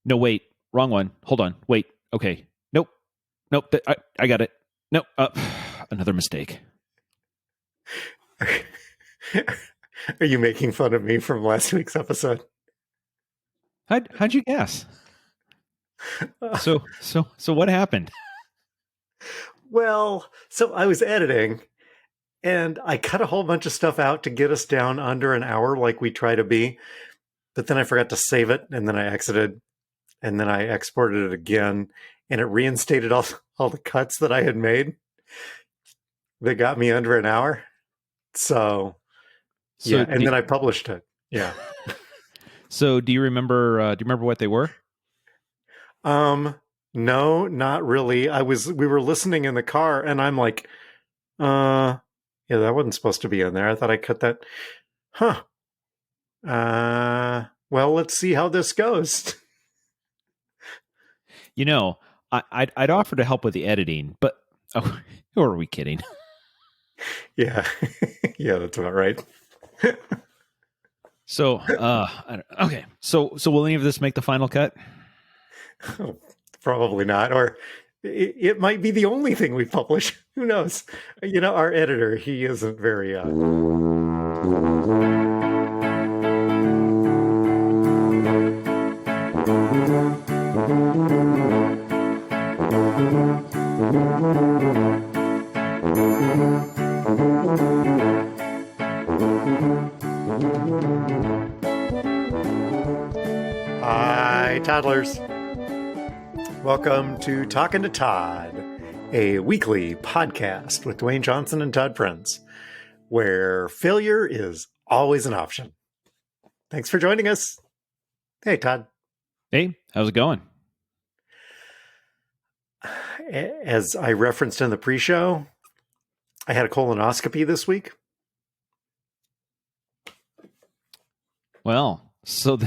No, wait. Wrong one. Hold on. Wait. Okay. Nope. Nope. I got it. Nope. Another mistake. Are you making fun of me from last week's episode? How'd you guess? So what happened? Well, so I was editing and I cut a whole bunch of stuff out to get us down under an hour like we try to be. But then I forgot to save it and then I exited and then I exported it again and it reinstated all the cuts that I had made that got me under an hour. So yeah, and then I published it. Yeah. So do you remember what they were? No, not really. We were listening in the car and I'm like, yeah, that wasn't supposed to be in there. I thought I cut that. Huh. Well, let's see how this goes. You know, I'd offer to help with the editing, but who are we kidding? Yeah. Yeah, that's about right. So, okay. So will any of this make the final cut? Oh, probably not. Or it might be the only thing we publish. Who knows? You know, our editor, he isn't very... Hi, toddlers. Welcome to Talking to Todd, a weekly podcast with Dewayne Johnson and Todd Friends, where failure is always an option. Thanks for joining us. Hey, Todd. Hey, how's it going? As I referenced in the pre-show, I had a colonoscopy this week. Well, so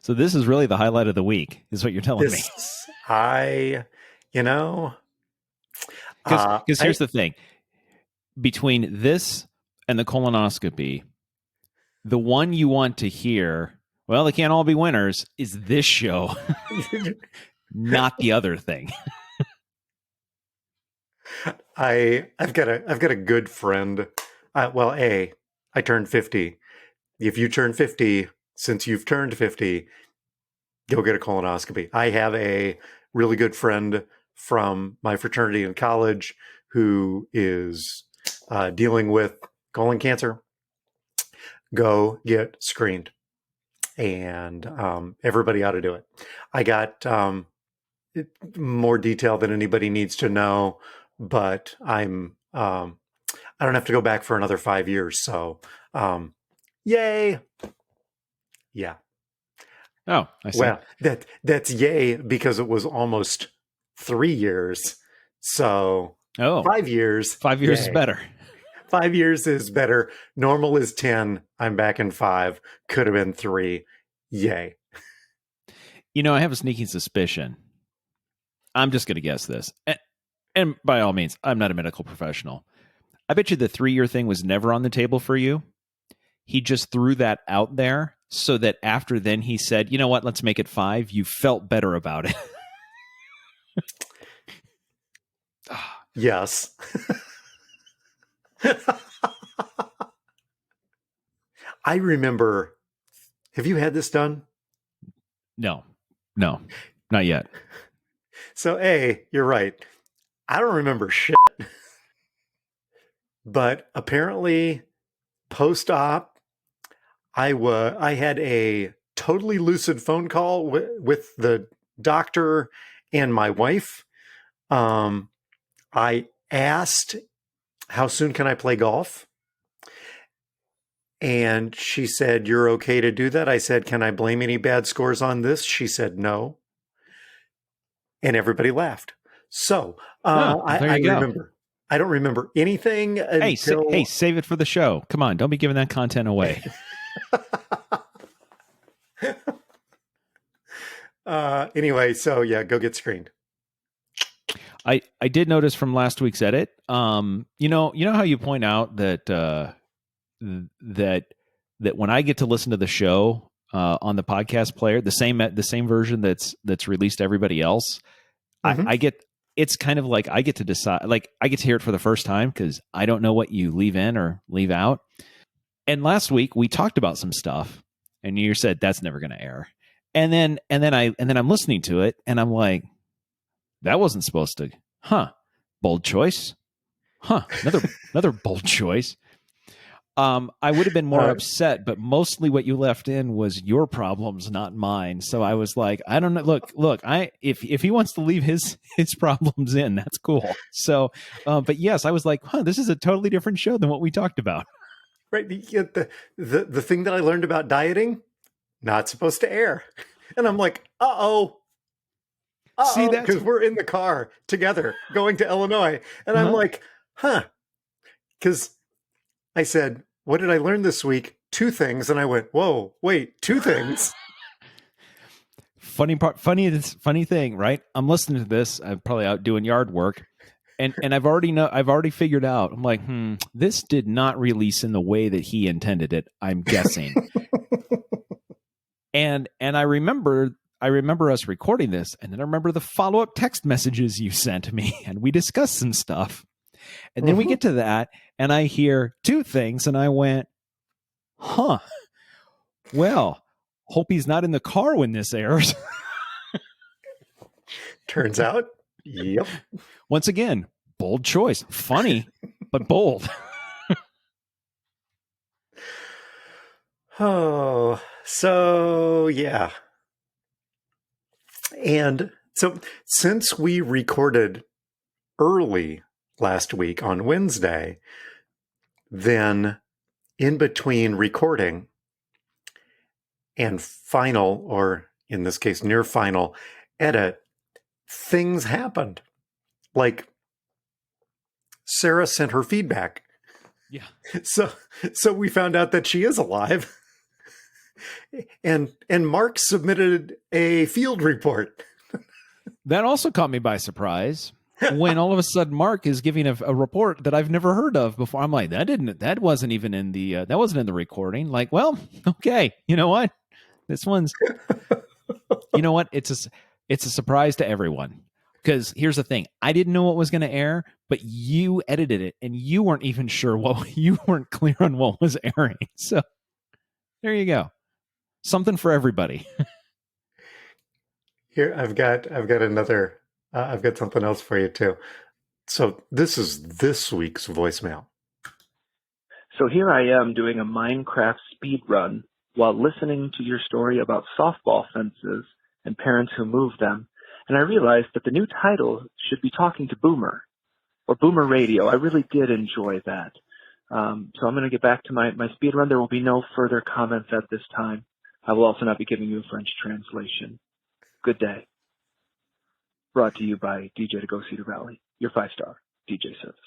this is really the highlight of the week, is what you're telling me. Because here's the thing. Between this and the colonoscopy, the one you want to hear, well, they can't all be winners, is this show, not the other thing. I've got a good friend. I turned 50. If you turn 50, since you've turned 50, you'll get a colonoscopy. I have a really good friend from my fraternity in college who is dealing with colon cancer. Go get screened. And everybody ought to do it. I got more detail than anybody needs to know, but I don't have to go back for another 5 years. So, yay. Yeah. Oh, I see. Well, that's yay because it was almost 3 years. So 5 years. 5 years yay. Is better. 5 years is better. Normal is 10. I'm back in 5. Could have been 3. Yay. You know, I have a sneaking suspicion. I'm just going to guess this. And by all means, I'm not a medical professional. I bet you the 3-year thing was never on the table for you. He just threw that out there so that after then he said, you know what, let's make it 5. You felt better about it. Yes. I remember. Have you had this done? No, not yet. So, you're right. I don't remember shit. But apparently, post-op, I had a totally lucid phone call with the doctor and my wife. I asked, how soon can I play golf? And she said, you're okay to do that? I said, can I blame any bad scores on this? She said, no. And everybody laughed. So I remember. I don't remember anything until... Hey, save it for the show. Come on, don't be giving that content away. Anyway, so yeah, go get screened. I did notice from last week's edit, you know how you point out that that when I get to listen to the show, on the podcast player, the same version that's released to everybody else. I get, it's kind of like I get to decide, like I get to hear it for the first time because I don't know what you leave in or leave out. And last week we talked about some stuff, and you said that's never going to air. And then I'm listening to it, and I'm like, that wasn't supposed to. Bold choice. Another bold choice. I would have been more upset, but mostly what you left in was your problems, not mine. So I was like, I don't know. Look, if he wants to leave his problems in, that's cool. So, but yes, I was like, this is a totally different show than what we talked about. Right. The thing that I learned about dieting, not supposed to air. And I'm like, see, because we're in the car together going to Illinois. And I'm like, because I said, what did I learn this week? 2 things. And I went, whoa, wait, 2 things. Funny thing, right? I'm listening to this. I'm probably out doing yard work. And I've already figured out. I'm like, this did not release in the way that he intended it, I'm guessing. and I remember us recording this, and then I remember the follow-up text messages you sent me, and we discussed some stuff. And then we get to that, and I hear 2 things, and I went, well, hope he's not in the car when this airs. Turns out, yep. Once again, bold choice. Funny, but bold. So yeah. And so since we recorded early last week on Wednesday, then in between recording and final, or in this case, near final edit, things happened. Like Sara sent her feedback. Yeah. So we found out that she is alive. And Mark submitted a field report. That also caught me by surprise when all of a sudden Mark is giving a report that I've never heard of before. I'm like, that wasn't even in the that wasn't in the recording. Like, well, okay, you know what? This one's, you know what? It's a surprise to everyone. Because here's the thing, I didn't know what was going to air, but you edited it, and you weren't even sure you weren't clear on what was airing. So there you go, something for everybody. Here, I've got another. I've got something else for you too. So this is this week's voicemail. So here I am doing a Minecraft speed run while listening to your story about softball fences and parents who move them. And I realized that the new title should be Talking to Boomer or Boomer Radio. I really did enjoy that. So I'm going to get back to my speed run. There will be no further comments at this time. I will also not be giving you a French translation. Good day. Brought to you by DJ to Go Cedar Valley, your 5-star DJ service.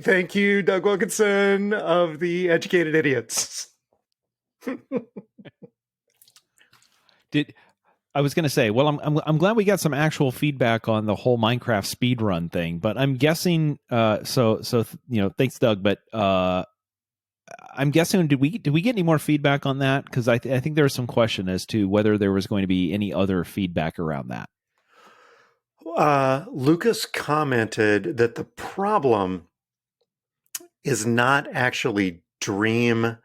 Thank you, Doug Wilkinson of the Educated Idiots. I was going to say, well, I'm glad we got some actual feedback on the whole Minecraft speedrun thing, but I'm guessing, so thanks, Doug, but I'm guessing, did we get any more feedback on that? Because I think there was some question as to whether there was going to be any other feedback around that. Lucas commented that the problem is not actually Dream,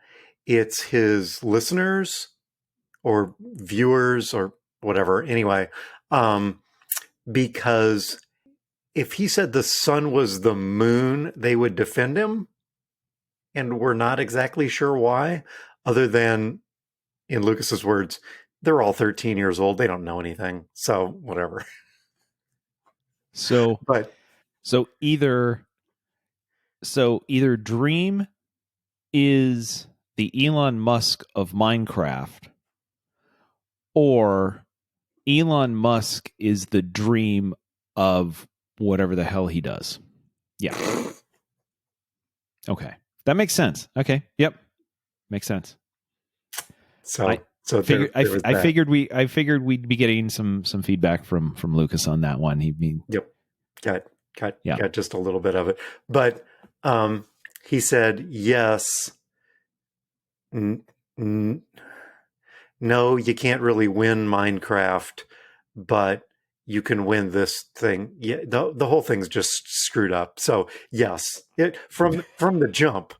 it's his listeners or viewers or whatever. Anyway, because if he said the sun was the moon, they would defend him. And we're not exactly sure why, other than, in Lucas's words, they're all 13 years old. They don't know anything. So whatever. So either Dream is the Elon Musk of Minecraft, or Elon Musk is the Dream of whatever the hell he does. Yeah. Okay. That makes sense. Okay. Yep. Makes sense. I figured we'd be getting some feedback from Lucas on that one. Yep. Got just a little bit of it. But he said, yes, n- n- no, you can't really win Minecraft, but you can win this thing. Yeah, the whole thing's just screwed up. So yes, from the jump,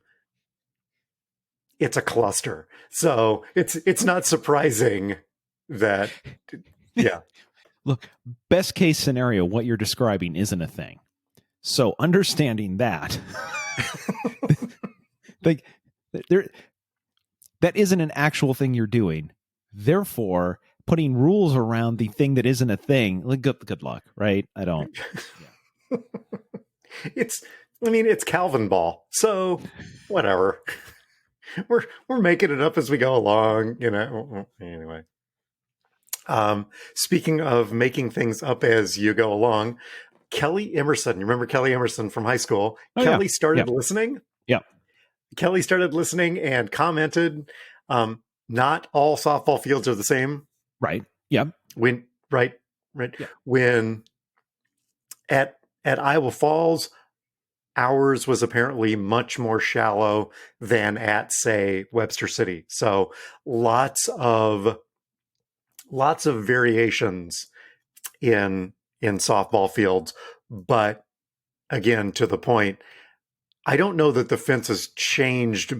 it's a cluster. So it's not surprising that, yeah. Look, best case scenario, what you're describing isn't a thing. So understanding that, like there, that isn't an actual thing you're doing. Therefore, putting rules around the thing that isn't a thing, like good luck, right? I don't. Yeah. It's Calvin Ball. So whatever. We're making it up as we go along, anyway. Speaking of making things up as you go along, Kelly Emerson, you remember Kelly Emerson from high school? Oh, Kelly yeah. started listening. Yeah. Kelly started listening and commented, not all softball fields are the same. Right. Yeah. When Yeah. when at Iowa Falls, ours was apparently much more shallow than at, say, Webster City. So lots of variations in softball fields. But again, to the point, I don't know that the fence has changed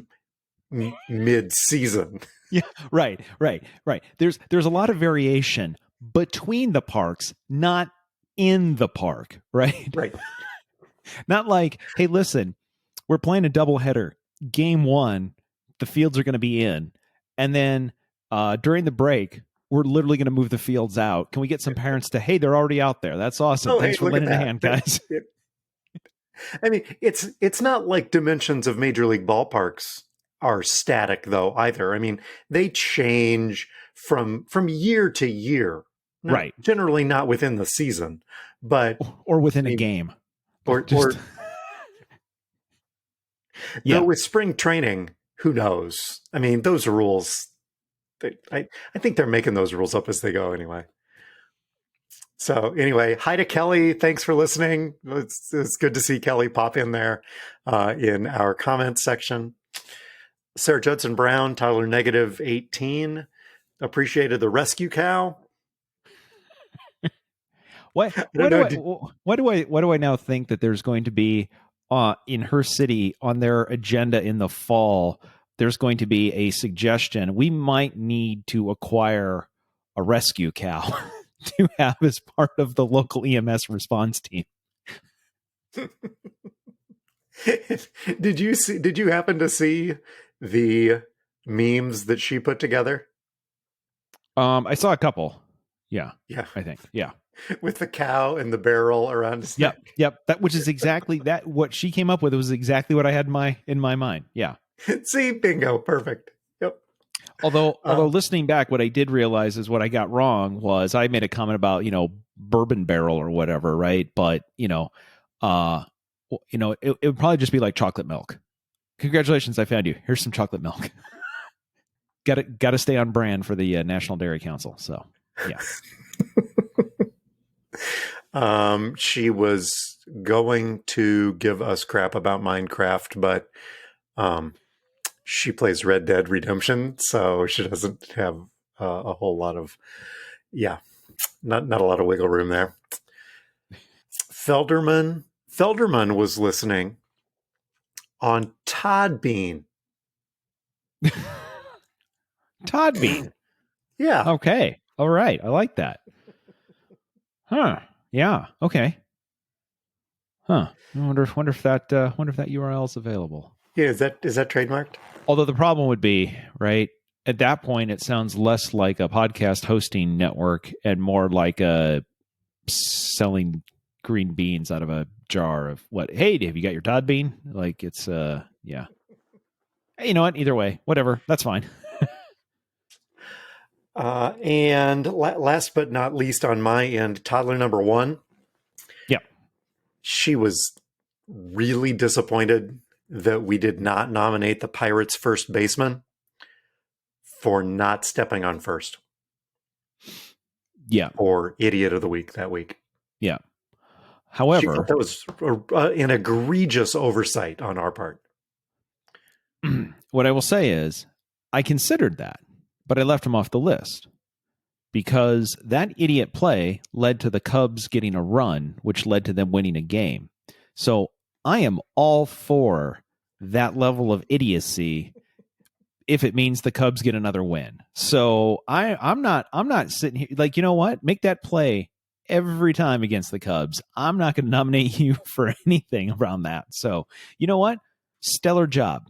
mid-season. Yeah. Right. There's a lot of variation between the parks, not in the park. Right. Right. Not like, hey, listen, we're playing a doubleheader. Game 1, the fields are going to be in, and then during the break, we're literally going to move the fields out. Can we get some parents to, hey, they're already out there. That's awesome. Oh, Thanks hey, for look at lending a that. hand, guys. I mean, it's not like dimensions of major league ballparks are static though either. I mean, they change from year to year. Right. Generally not within the season, but or within a game. Or yeah. Though with spring training, who knows? I mean, those rules, I think they're making those rules up as they go anyway. So anyway, hi to Kelly. Thanks for listening. It's good to see Kelly pop in there in our comments section. Sarah Judson Brown, Tyler negative 18. Appreciated the rescue cow. Why do I now think that there's going to be in her city on their agenda in the fall, there's going to be a suggestion we might need to acquire a rescue cow to have as part of the local EMS response team. Did you happen to see the memes that she put together? I saw a couple. Yeah. I think. Yeah. With the cow and the barrel around his neck. Yep. That, which is exactly that. What she came up with was exactly what I had in my mind. Yeah. See, bingo, perfect. Yep. Although listening back, what I did realize is what I got wrong was I made a comment about bourbon barrel or whatever, right? But it would probably just be like chocolate milk. Congratulations, I found you. Here's some chocolate milk. Got to stay on brand for the National Dairy Council. So yeah. She was going to give us crap about Minecraft, but she plays Red Dead Redemption, so she doesn't have a whole lot of, not a lot of wiggle room there. Felderman was listening on Todd Bean. Todd Bean. Yeah. Okay. All right. I like that. Huh. Yeah. Okay. Huh. I wonder if that URL is available. Yeah. Is that trademarked? Although the problem would be, right, at that point, it sounds less like a podcast hosting network and more like a selling green beans out of a jar of what? Hey, have you got your Todd Bean? Like it's, yeah. Hey, you know what? Either way, whatever. That's fine. And last but not least on my end, toddler number 1. Yeah. She was really disappointed that we did not nominate the Pirates first baseman for not stepping on first. Yeah. Or idiot of the week that week. Yeah. However, that was an egregious oversight on our part. what I will say is I considered that, but I left him off the list because that idiot play led to the Cubs getting a run, which led to them winning a game. So I am all for that level of idiocy if it means the Cubs get another win. So I'm not sitting here like, you know what? Make that play every time against the Cubs. I'm not going to nominate you for anything around that. So you know what? Stellar job.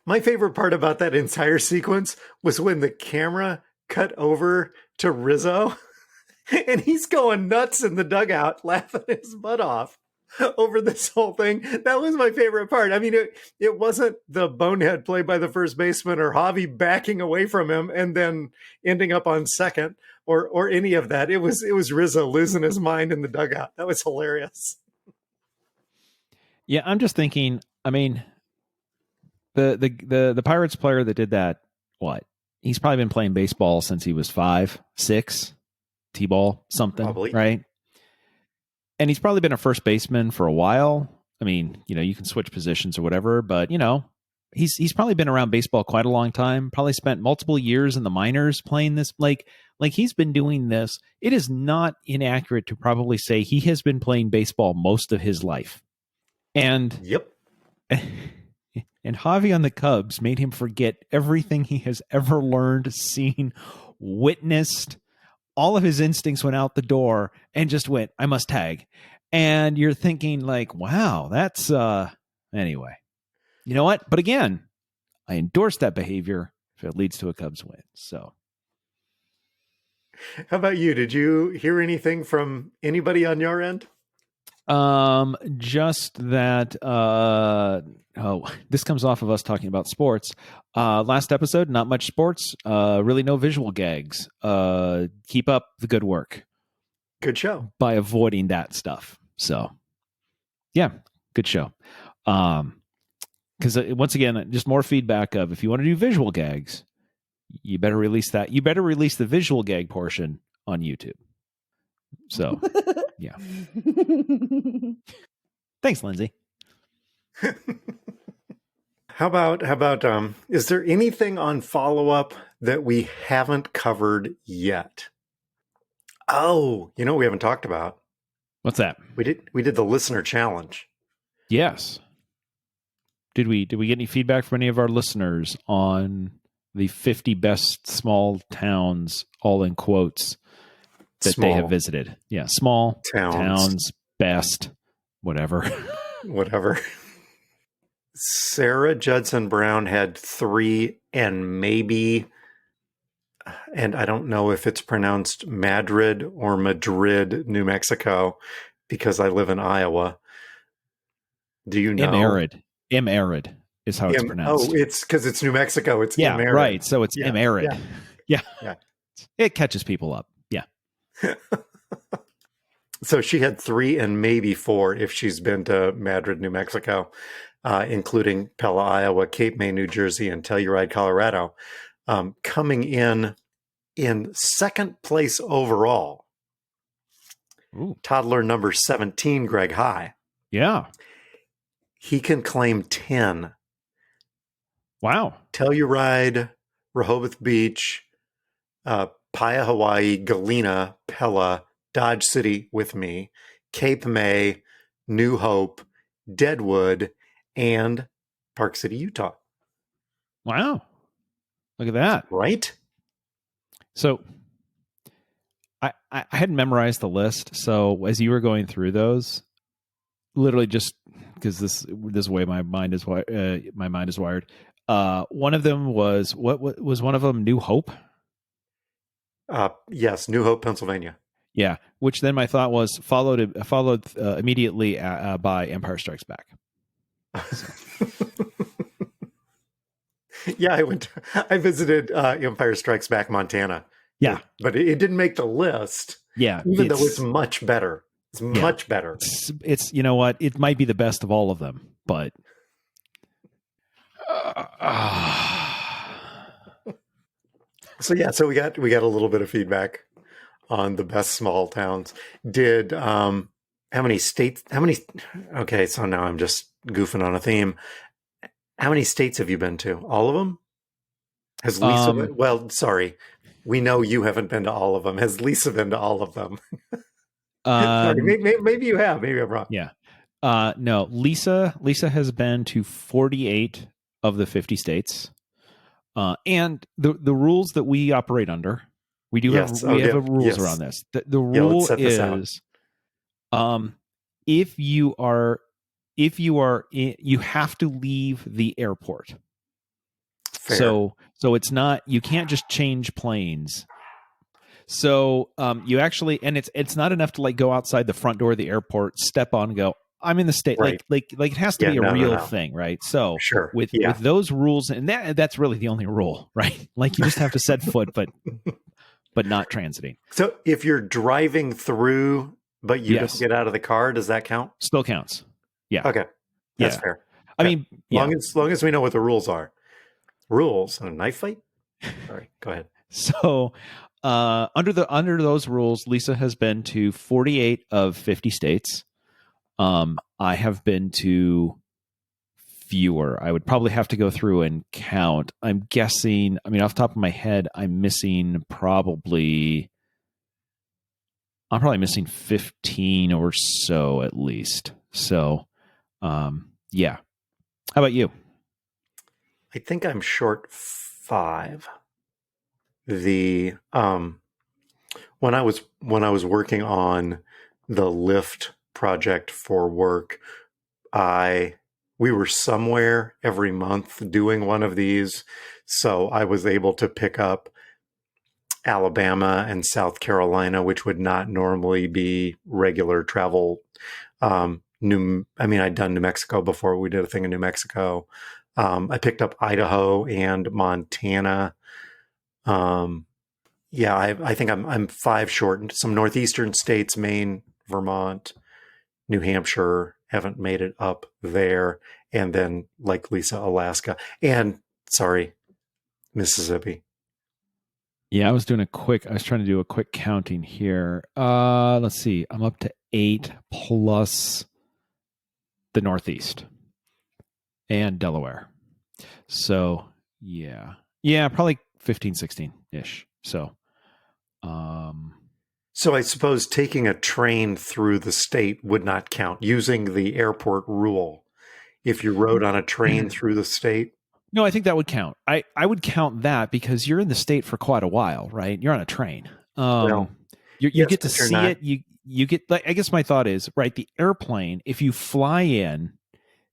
My favorite part about that entire sequence was when the camera cut over to Rizzo and he's going nuts in the dugout, laughing his butt off over this whole thing. That was my favorite part. I mean, it wasn't the bonehead play by the first baseman or Javi backing away from him and then ending up on second or any of that. It was Rizzo losing his mind in the dugout. That was hilarious. Yeah, I'm just thinking, I mean, the Pirates player that did that, what? He's probably been playing baseball since he was 5, 6, T-ball, something, Probably. right? And he's probably been a first baseman for a while. I mean, you know, you can switch positions or whatever, but you know, he's probably been around baseball quite a long time. Probably spent multiple years in the minors playing this. Like he's been doing this. It is not inaccurate to probably say he has been playing baseball most of his life. And Yep. And Javi on the Cubs made him forget everything he has ever learned, seen, witnessed. All of his instincts went out the door and just went, I must tag. And you're thinking like, wow, that's anyway. You know what? But again, I endorse that behavior if it leads to a Cubs win. So how about you? Did you hear anything from anybody on your end? Just that this comes off of us talking about sports. Last episode, not much sports, really no visual gags. Keep up the good work. Good show. By avoiding that stuff. So yeah, good show. Because once again, just more feedback of if you want to do visual gags, you better release that. You better release the visual gag portion on YouTube. So, yeah. Thanks, Lindsay. How about is there anything on follow-up that we haven't covered yet? Oh, you know what we haven't talked about? What's that? We did the listener challenge. Yes. Did we get any feedback from any of our listeners on the 50 best small towns, all in quotes, that they have visited? Yeah, small towns best, whatever. Whatever. Sarah Judson Brown had 3 and maybe, and I don't know if it's pronounced Madrid or Madrid, New Mexico, because I live in Iowa. Do you know? M-arid is how it's pronounced. Oh, it's because it's New Mexico. It's yeah, M-arid. Right. So it's M-arid. Yeah. It catches people up. Yeah. So she had 3 and maybe 4 if she's been to Madrid, New Mexico, including Pella, Iowa, Cape May, New Jersey, and Telluride, Colorado. Coming in second place overall. Ooh. Toddler number 17, Greg High. Yeah. He can claim 10. Wow. Telluride, Rehoboth Beach, Paia, Hawaii, Galena, Pella, Dodge City with me, Cape May, New Hope, Deadwood, and Park City, Utah. Wow. Look at that. Right? So I hadn't memorized the list. So as you were going through those, literally just because this way my mind is wired. One of them was what was one of them? New Hope. Yes, New Hope, Pennsylvania. Yeah, which then my thought was followed immediately by Empire Strikes Back. Yeah, I visited Empire Strikes Back, Montana. Yeah, but it didn't make the list. Yeah, even though it's much better. It's much better. It's you know what? It might be the best of all of them, but so we got a little bit of feedback on the best small towns. Did how many states? Okay, so now I'm just goofing on a theme. How many states have you been to? All of them? Has Lisa been? Well, sorry. We know you haven't been to all of them. Has Lisa been to all of them? Sorry, maybe you have. Maybe I'm wrong. Yeah. No, Lisa has been to 48 of the 50 states. And the rules that we operate under, we have rules around this. The rule is, if you have to leave the airport. Fair. So it's not, you can't just change planes. So you actually, and it's not enough to like go outside the front door of the airport, step on, and go, I'm in the state. Right. Like it has to be a real thing, right? So sure. with those rules, and that's really the only rule, right? Like you just have to set foot, but not transiting. So if you're driving through, but you don't get out of the car, does that count? Still counts. Yeah. Okay. That's fair. I mean, long as we know what the rules are. Rules on a knife fight? Sorry, go ahead. So under those rules, Lisa has been to 48 of 50 states. I have been to fewer. I would probably have to go through and count. I'm guessing, I mean, off the top of my head, I'm probably missing 15 or so at least. So, yeah. How about you? I think I'm short 5. The when I was working on the Lyft project for work, we were somewhere every month doing one of these, so I was able to pick up Alabama and South Carolina, which would not normally be regular travel. I'd done New Mexico before. We did a thing in New Mexico. I picked up Idaho and Montana. I think I'm 5 short. Some northeastern states, Maine, Vermont, New Hampshire, haven't made it up there. And then, like Lisa, Alaska. And, sorry, Mississippi. Yeah, I was trying to do a quick counting here. Let's see. I'm up to 8 plus the Northeast and Delaware. So, yeah, probably 15, 16-ish. So, so I suppose taking a train through the state would not count, using the airport rule. If you rode on a train through the state? No, I think that would count. I would count that because you're in the state for quite a while, right? You're on a train. You get to see it. You get, like, I guess my thought is, right, the airplane, if you fly in,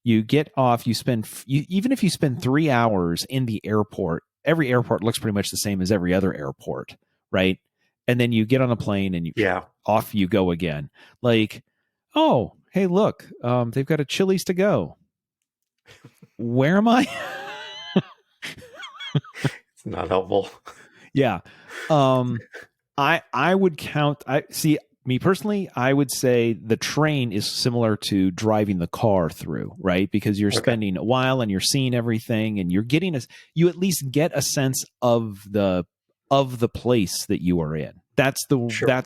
you get off, even if you spend 3 hours in the airport, every airport looks pretty much the same as every other airport, right? And then you get on a plane and off you go again. Like, oh, hey, look, they've got a Chili's to go. Where am I? It's not helpful. Yeah. I would count. Me personally, I would say the train is similar to driving the car through, right? Because you're spending a while and you're seeing everything, and you're getting you at least get a sense of the place that you are in. That's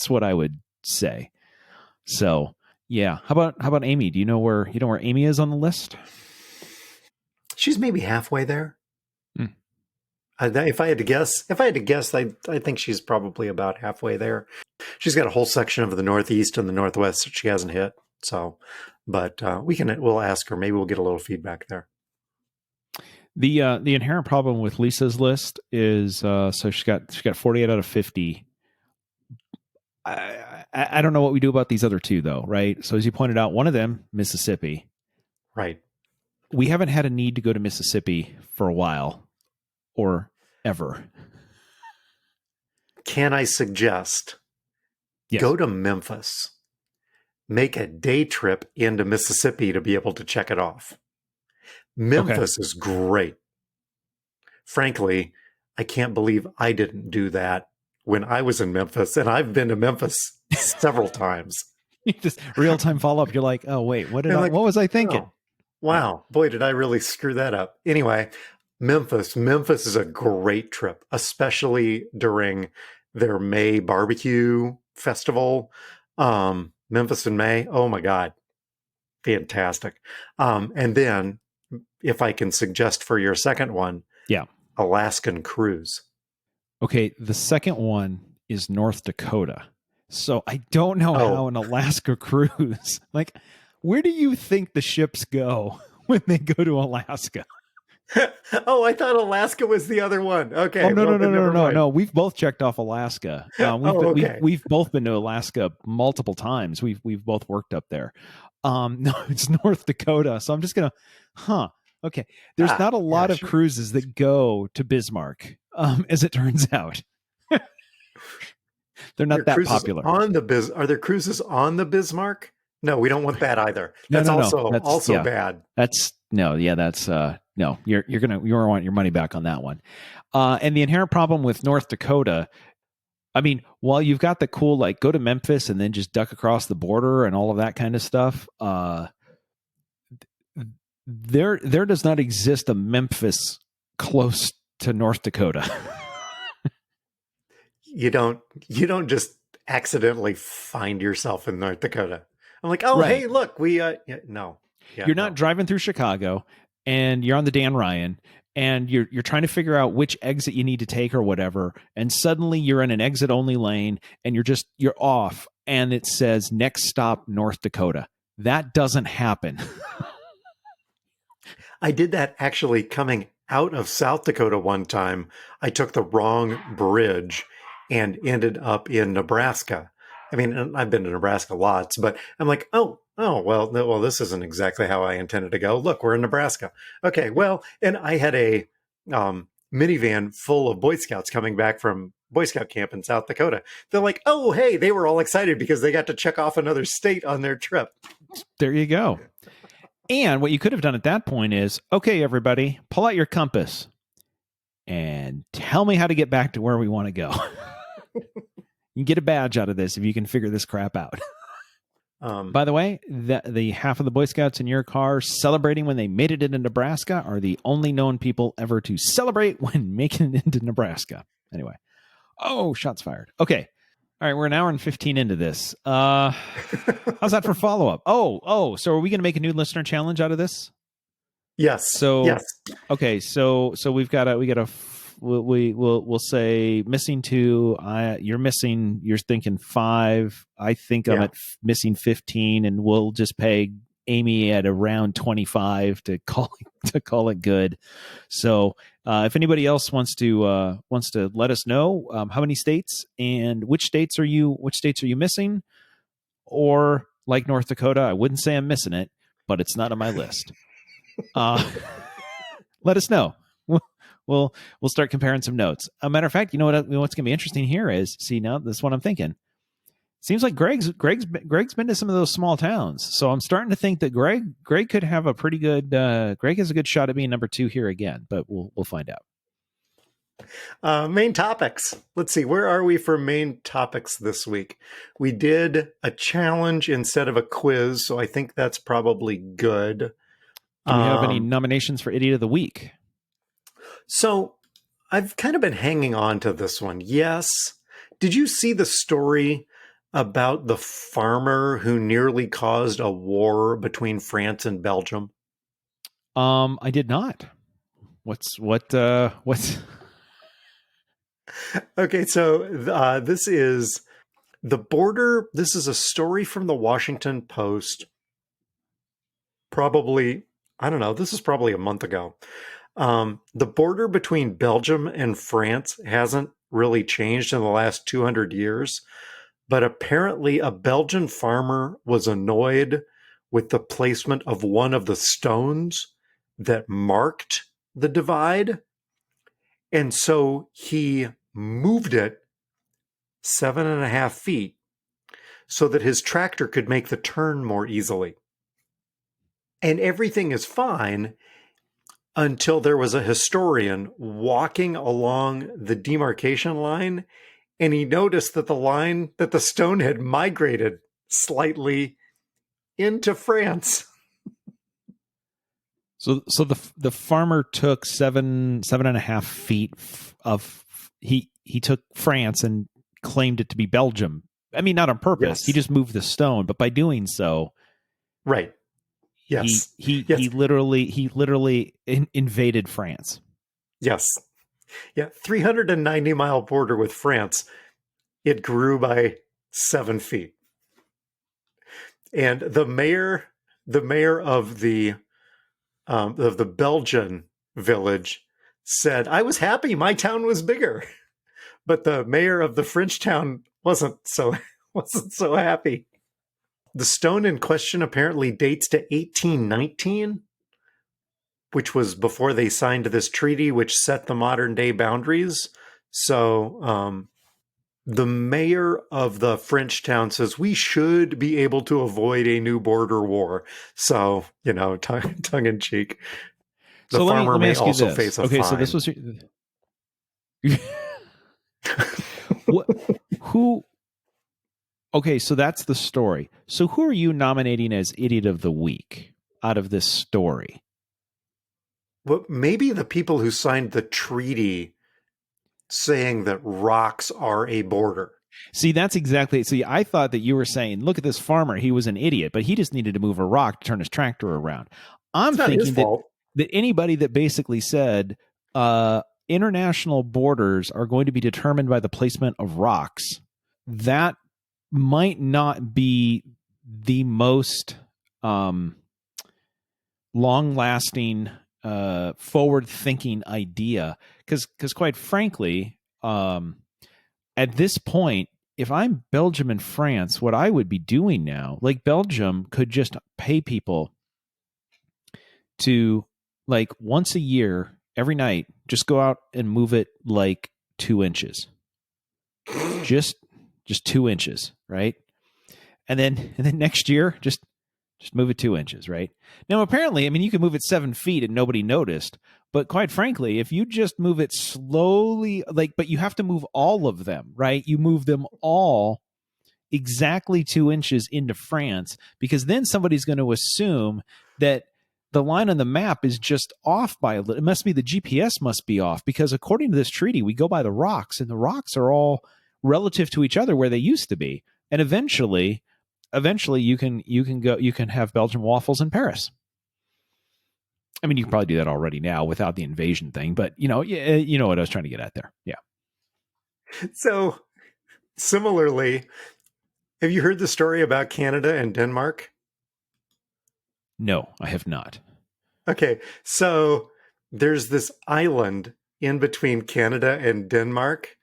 what I would say. So, yeah. How about Amy? Do you know where Amy is on the list? She's maybe halfway there. If I had to guess, I think she's probably about halfway there. She's got a whole section of the Northeast and the Northwest that she hasn't hit. So, but we'll ask her. Maybe we'll get a little feedback there. The inherent problem with Lisa's list is so she's got 48 out of 50. I don't know what we do about these other 2 though, right? So as you pointed out, one of them, Mississippi. Right. We haven't had a need to go to Mississippi for a while, or ever. Can I suggest go to Memphis, make a day trip into Mississippi to be able to check it off? Memphis is great. Frankly, I can't believe I didn't do that when I was in Memphis, and I've been to Memphis several times. Just real-time follow-up. You're like, oh, wait, what was I thinking? Oh, wow. Boy, did I really screw that up. Anyway, Memphis is a great trip, especially during their May barbecue festival. Memphis in May. Oh my God. Fantastic. And then, if I can suggest for your second one, Yeah. Alaskan cruise. Okay, the second one is North Dakota. So I don't know how an Alaska cruise, like, where do you think the ships go when they go to Alaska? Oh, I thought Alaska was the other one. Okay. Oh no, well, no, no, then no, never no, mind. no. We've both checked off Alaska. Okay. We've both been to Alaska multiple times. We've both worked up there. No, it's North Dakota. So I'm just gonna, okay. There's not a lot of sure. cruises that go to Bismarck, as it turns out. They're not that popular. Are there cruises on the Bismarck? No, we don't want that either. That's No. also bad. That's no. You're gonna want your money back on that one. And the inherent problem with North Dakota, I mean, while you've got the cool, like, go to Memphis and then just duck across the border and all of that kind of stuff, there does not exist a Memphis close to North Dakota. You don't just accidentally find yourself in North Dakota. I'm like, oh, Right. hey, look, we no. Yeah, You're not driving through Chicago and you're on the Dan Ryan and you're trying to figure out which exit you need to take or whatever, and suddenly you're in an exit only lane and you're off and it says next stop North Dakota. That doesn't happen. I did that actually coming out of South Dakota one time. I took the wrong bridge and ended up in Nebraska. I mean, I've been to Nebraska lots, but I'm like, well, this isn't exactly how I intended to go. Look, we're in Nebraska. Okay, well, and I had a minivan full of Boy Scouts coming back from Boy Scout camp in South Dakota. They're like, oh, hey, they were all excited because they got to check off another state on their trip. There you go. And what you could have done at that point is, okay, everybody, pull out your compass and tell me how to get back to where we want to go. You can get a badge out of this if you can figure this crap out. By the way, the half of the Boy Scouts in your car celebrating when they made it into Nebraska are the only known people ever to celebrate when making it into Nebraska. Anyway. Oh, shots fired. Okay. All right, we're an hour and 15 into this. How's that for follow-up? Oh, so are we going to make a new listener challenge out of this? Yes. Yes. Okay, so we'll say missing 2. You're thinking 5. I think I'm at missing 15, and we'll just peg Amy at around 25 to call it good. So if anybody else wants to let us know how many states and which states are you missing, or like North Dakota, I wouldn't say I'm missing it, but it's not on my list. Let us know. We'll start comparing some notes. A matter of fact, you know what's going to be interesting here is, see, now this is what I'm thinking. Seems like Greg's been to some of those small towns, so I'm starting to think that Greg could have a pretty good. Greg has a good shot at being number 2 here again, but we'll find out. Main topics. Let's see, where are we for main topics this week? We did a challenge instead of a quiz, so I think that's probably good. Do we have any nominations for Idiot of the Week? So I've kind of been hanging on to this one. Yes. Did you see the story about the farmer who nearly caused a war between France and Belgium? I did not. What's Okay, so this is the border. This is a story from the Washington Post. Probably, I don't know, this is probably a month ago. The border between Belgium and France hasn't really changed in the last 200 years. But apparently a Belgian farmer was annoyed with the placement of one of the stones that marked the divide. And so he moved it 7.5 feet so that his tractor could make the turn more easily. And everything is fine until there was a historian walking along the demarcation line, and he noticed that the stone had migrated slightly into France. So the farmer took 7.5 feet of he took France and claimed it to be Belgium. I mean, not on purpose. Yes. He just moved the stone, but by doing so, right. Yes. He literally invaded France. Yes. Yeah. 390-mile border with France. It grew by 7 feet. And the mayor of the Belgian village said, "I was happy my town was bigger," but the mayor of the French town wasn't so happy. The stone in question apparently dates to 1819, which was before they signed this treaty, which set the modern day boundaries. So the mayor of the French town says we should be able to avoid a new border war. So, tongue in cheek. The So farmer let me may ask you also this. face a Okay, fine. so this was what? Who? Okay, so that's the story. So who are you nominating as Idiot of the Week out of this story? Well, maybe the people who signed the treaty saying that rocks are a border. See, that's exactly. See, I thought that you were saying, look at this farmer. He was an idiot, but he just needed to move a rock to turn his tractor around. I'm It's not his thinking fault. that anybody that basically said international borders are going to be determined by the placement of rocks, that might not be the most long-lasting, forward-thinking idea. Because quite frankly, at this point, if I'm Belgium and France, what I would be doing now, like Belgium could just pay people to, like, once a year, every night, just go out and move it like 2 inches. Just 2 inches, right? And then next year, just move it 2 inches, right? Now, apparently, I mean, you can move it 7 feet and nobody noticed. But quite frankly, if you just move it slowly, but you have to move all of them, right? You move them all exactly 2 inches into France, because then somebody's going to assume that the line on the map is just off by a little. It must be the GPS must be off, because according to this treaty, we go by the rocks, and the rocks are all relative to each other where they used to be. And eventually you can have Belgian waffles in Paris. I mean, you can probably do that already now without the invasion thing, but you know what I was trying to get at there. Yeah. So, similarly, have you heard the story about Canada and Denmark? No, I have not. Okay, so there's this island in between Canada and Denmark.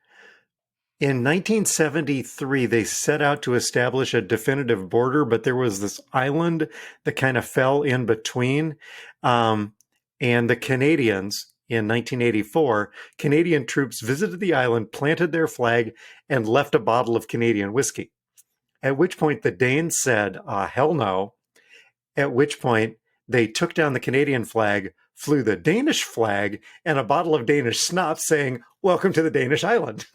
In 1973, they set out to establish a definitive border, but there was this island that kind of fell in between. And the Canadians, in 1984, Canadian troops visited the island, planted their flag, and left a bottle of Canadian whiskey. At which point the Danes said, hell no. At which point they took down the Canadian flag, flew the Danish flag, and a bottle of Danish schnapps saying, "Welcome to the Danish island."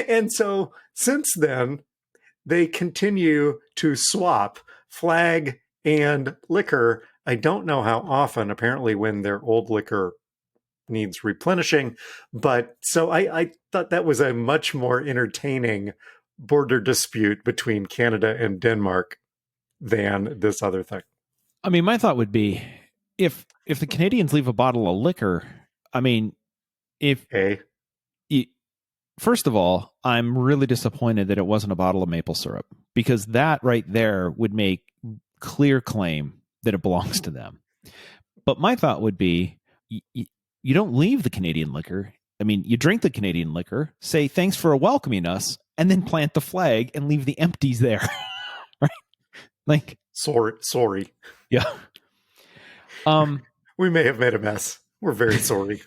And so since then, they continue to swap flag and liquor. I don't know how often, apparently when their old liquor needs replenishing. But so I thought that was a much more entertaining border dispute between Canada and Denmark than this other thing. I mean, my thought would be, if the Canadians leave a bottle of liquor, I mean, first of all, I'm really disappointed that it wasn't a bottle of maple syrup, because that right there would make clear claim that it belongs to them. But my thought would be, you don't leave the Canadian liquor. I mean, you drink the Canadian liquor, say thanks for welcoming us, and then plant the flag and leave the empties there. Right? Like, sorry. Yeah. We may have made a mess. We're very sorry.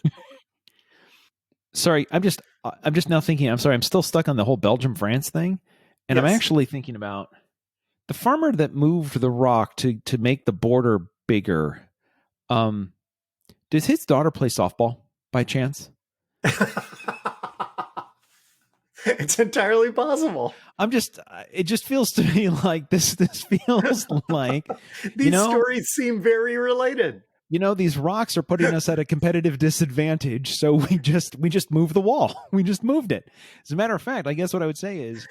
Sorry, I'm just now thinking, I'm sorry, I'm still stuck on the whole Belgium France thing. And yes. I'm actually thinking about the farmer that moved the rock to make the border bigger. Does his daughter play softball by chance? It's entirely possible. It just feels to me like this feels like these stories seem very related. These rocks are putting us at a competitive disadvantage, so we just moved the wall. We just moved it. As a matter of fact, I guess what I would say is,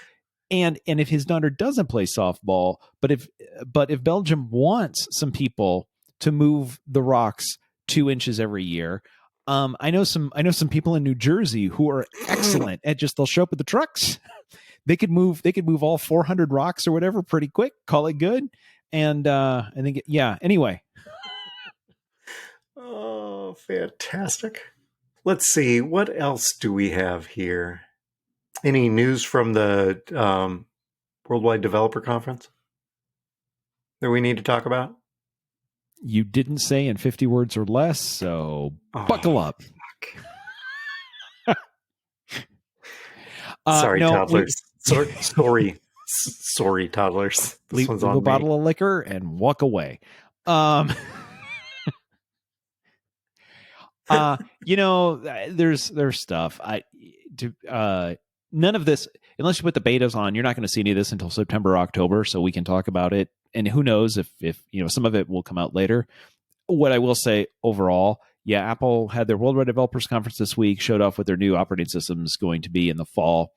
And if his daughter doesn't play softball, but if Belgium wants some people to move the rocks 2 inches every year, I know some people in New Jersey who are excellent at just, they'll show up with the trucks. They could move all 400 rocks or whatever pretty quick, call it good. And I think, anyway. Oh, fantastic. Let's see. What else do we have here? Any news from the Worldwide Developer Conference that we need to talk about? You didn't say in 50 words or less, so buckle up. Sorry, no, toddlers. Sorry, toddlers. This one's on a me. bottle of liquor and walk away. There's stuff. None of this, unless you put the betas on, you're not going to see any of this until September, October, so we can talk about it. And who knows if some of it will come out later. What I will say overall, Apple had their Worldwide Developers Conference this week, showed off what their new operating system is going to be in the fall.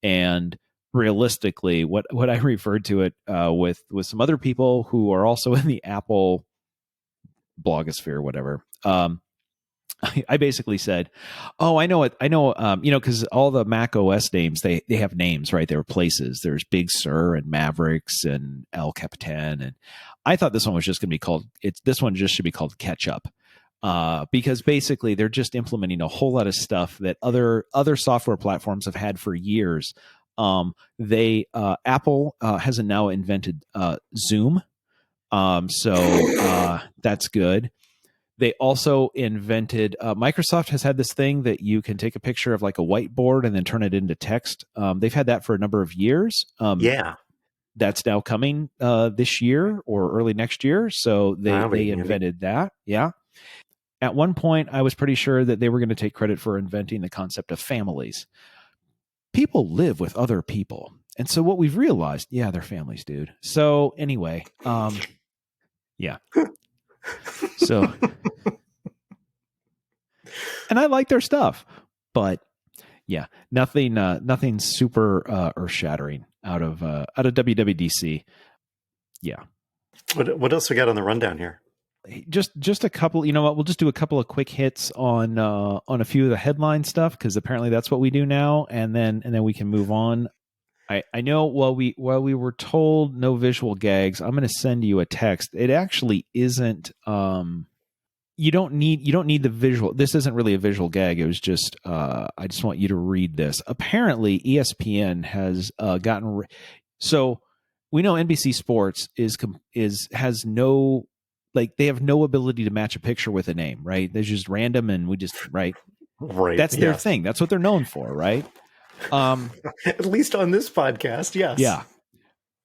And realistically, what I referred to it with some other people who are also in the Apple blogosphere, whatever. I basically said, I know it. I know, because all the Mac OS names, they have names, right? There are places. There's Big Sur and Mavericks and El Capitan. And I thought this one was just going to be called, this one just should be called Ketchup. Because basically they're just implementing a whole lot of stuff that other software platforms have had for years. Apple has now invented Zoom. So that's good. They also invented, Microsoft has had this thing that you can take a picture of like a whiteboard and then turn it into text. They've had that for a number of years. That's now coming this year or early next year. So they invented that. Yeah. At one point, I was pretty sure that they were going to take credit for inventing the concept of families. People live with other people. And so what we've realized, they're families, dude. So anyway, yeah. So, and I like their stuff, but nothing super earth shattering out of WWDC. Yeah. What else we got on the rundown here? Just a couple. You know what? We'll just do a couple of quick hits on a few of the headline stuff, because apparently that's what we do now, and then we can move on. I know while we were told no visual gags, I'm going to send you a text. It actually isn't. You don't need the visual. This isn't really a visual gag. It was just I just want you to read this. Apparently, ESPN has gotten. So we know NBC Sports has no, like, they have no ability to match a picture with a name, right? They're just random, and we just right. That's their thing. That's what they're known for, right? At least on this podcast, yes. Yeah.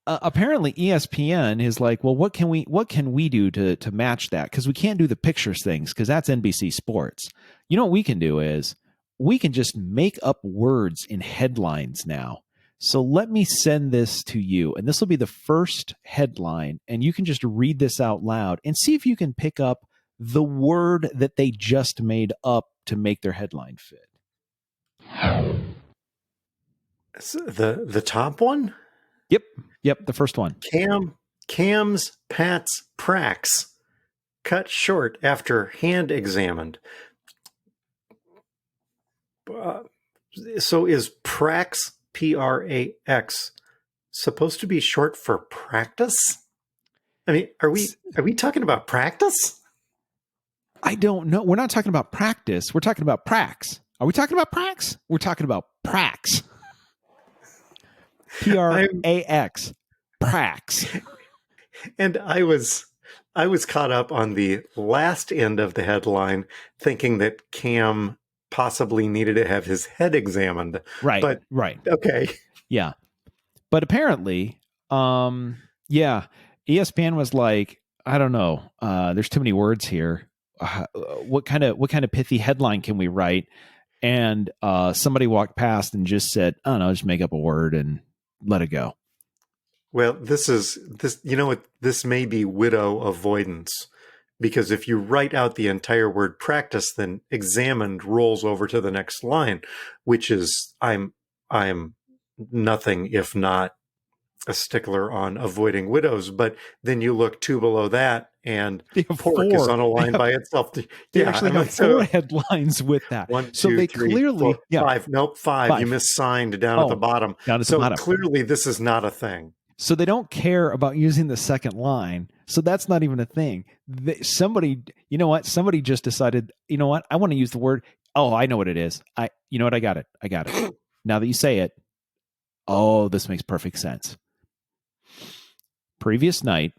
Apparently ESPN is like, well, what can we do to match that? Because we can't do the pictures things, because that's NBC Sports. You know what we can do is we can just make up words in headlines now. So let me send this to you, and this will be the first headline, and you can just read this out loud and see if you can pick up the word that they just made up to make their headline fit. The top one? Yep, the first one. Cam's Pat's Prax cut short after hand examined. So is Prax, Prax, supposed to be short for practice? I mean, are we talking about practice? I don't know. We're not talking about practice. We're talking about Prax. Are we talking about Prax? We're talking about Prax. Prax. Prax. And I was caught up on the last end of the headline, thinking that Cam possibly needed to have his head examined. Right. But right. Okay. Yeah. But apparently, ESPN was like, I don't know. There's too many words here. What kind of pithy headline can we write? And somebody walked past and just said, I don't know, just make up a word and let it go. Well, this may be widow avoidance, because if you write out the entire word practice, then examined rolls over to the next line, which is I'm nothing if not a stickler on avoiding widows. But then you look two below that, and They have pork is four. on a line They by itself. They actually have so 4 headlines with that. one, So two, they three, clearly, four, five. Nope, five. You 5. missigned down at the Oh, bottom. down at the So bottom. clearly, this is not a thing. So they don't care about using the second line. So that's not even a thing. Somebody, you know what? Somebody just decided, you know what? I want to use the word. Oh, I know what it is. You know what? I got it. Now that you say it, oh, this makes perfect sense. Previous night,